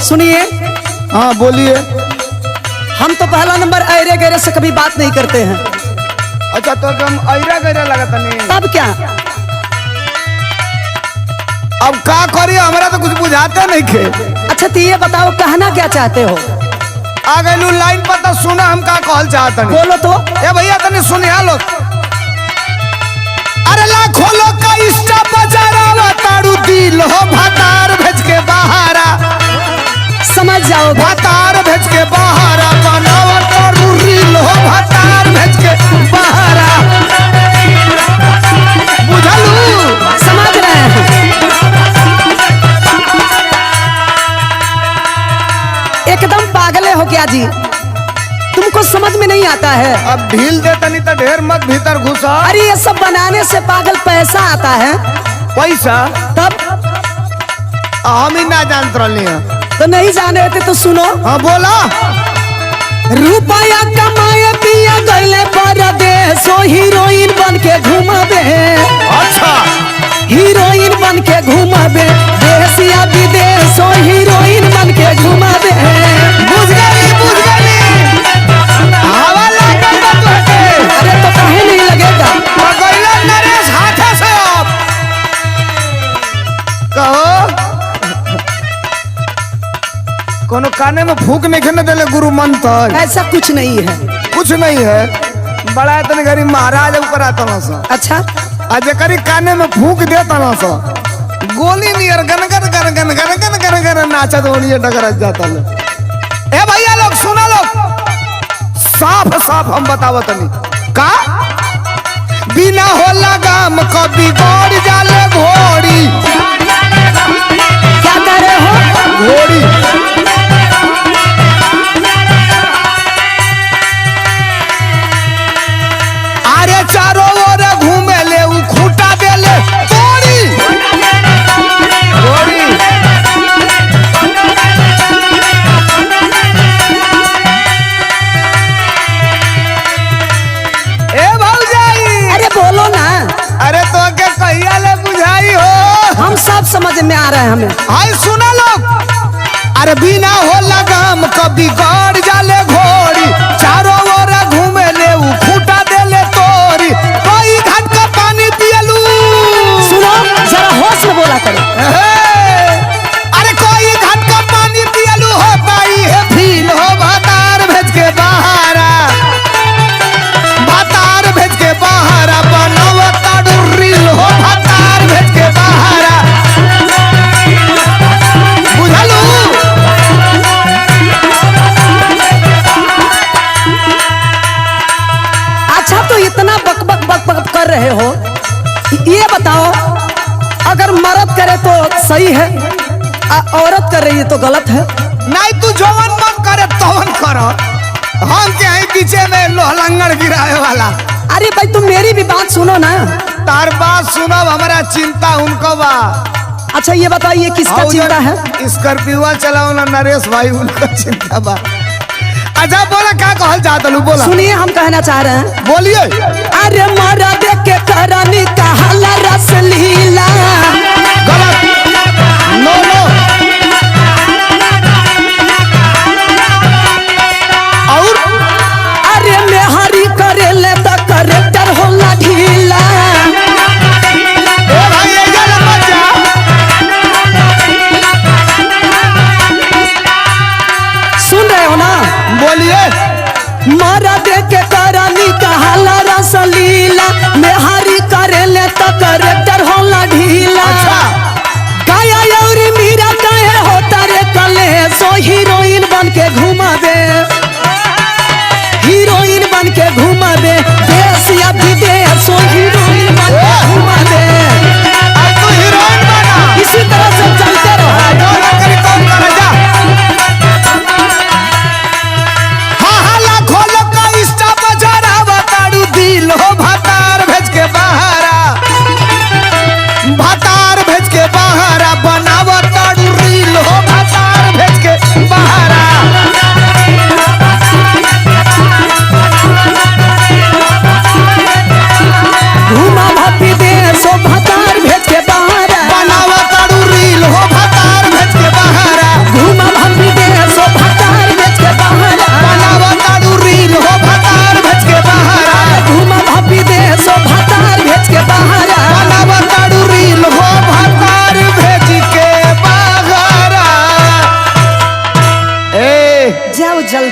सुनिए। हाँ बोलिए। हम तो पहला नंबर ऐरे गैरे से कभी बात नहीं करते हैं। अच्छा तो हम ऐरा गैरा लगता नहीं। तब क्या? अब का करिए, हमारा तो कुछ बुझाते नहीं खे। अच्छा तो ये बताओ कहना क्या चाहते हो? आ गए लाइन पर तो सुना हम का कहल चाहते नहीं। बोलो तो। ए भैया तने सुनिया लो। अरे लाखों लोग का इष्टा बजारा तारू दिल हो भतार भेज के बहारा। समझ जाओ भतार भेज के बहारा बनावा तारू दिल हो भतार भेज के बहारा। बुझलू? समझ रहे हैं। एकदम पागले हो क्या जी? तुमको समझ में नहीं आता है? अब ढील देता नहीं तो ढेर मत भीतर घुसा। अरे ये सब बनाने से पागल पैसा आता है। पैसा तब हम ही ना जानते रही हैं। तो नहीं जाने थे तो सुनो। हाँ बोला। रुपया कमाए पिया गईले परदेश, हीरोइन बन के घूमबे। अच्छा हीरोइन बन के घूमबे देश या विदेश, हीरोइन बन के घूमबे। बुझ गई हवा लागल बा तोहके। अरे तो काहे नहीं लगेगा? पकड़ला नरेश हाथे से। अब कहो कोनो काने में फूक नहीं खेने देले गुरु मंत्र। ऐसा कुछ नहीं है। कुछ नहीं है। बड़ा इतने गरीब महाराज ऊपर आता ना सा। अच्छा आज करी काने में फूक देता ना सा, गोली नियर गन गन गन गन गन गन गन गन नाचा तो उन्हीं डगर जाता ले। ए भैया लोग सुना लोग, साफ साफ हम बतावत नहीं का। बिना हो लगाम कभी गौड़ जाले घोड़ी। क्या कर रहे हो? घोड़ी अरे चारों ओर घूमे ले उ खूटा दे ले तोड़ी। घोड़ी ए भौजाई। अरे बोलो ना। अरे तो के कहिया ले बुझाई हो। हम सब समझ में आ रहे हैं हमें। हाय सुना लोग। अरे बिना हो लगाम कभी गौड़ जाले घोड़ी। चारों ओर घूमे ले उ खूटा दे ले तोरी। कोई घाट का पानी पियलू। सुनो जरा होश में बोला करो। अरे कोई घाट का पानी पियलू होता ही है फील हो भतार भेज के बहारा। भतार भेज के बहारा बनावा ताडू रील हो भतार भेज के बहारा। बुझलू? अच्छा तो इतना बक बक बक बक कर रहे हो, ये बताओ अगर मर्द करे तो सही है, औरत कर रही है तो गलत है? नहीं तू जवन मन करे तवन करो। हम के हैं पीछे में लोहलंगड़ गिराए वाला। अरे भाई तुम मेरी भी बात सुनो ना। तार बात सुनब हमारा चिंता उनको बा। अच्छा ये बताइए किसका चिंता है? स्कॉर्पियो चलाओ ना नरेश भाई, उनको चिंता बा। अच्छा बोला क्या कहल चाहत लू? बोला। सुनिए हम कहना चाह रहे हैं। बोलिए। अरे मर्द के करनी कहला रसलीला। गलत। नो नो। और अरे मेहरी करे ले तो करेक्टर होला ढीला। ए भाई ये जा मत जा। सुन रहे हो ना? बोलिए। मर्द के करनी कहला रसलीला। मेहरी करे ले तो करेक्टर होला ढीला। अच्छा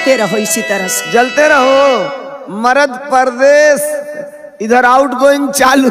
जलते रहो इसी तरह से। जलते रहो। मर्द परदेश, इधर आउट गोइंग चालू।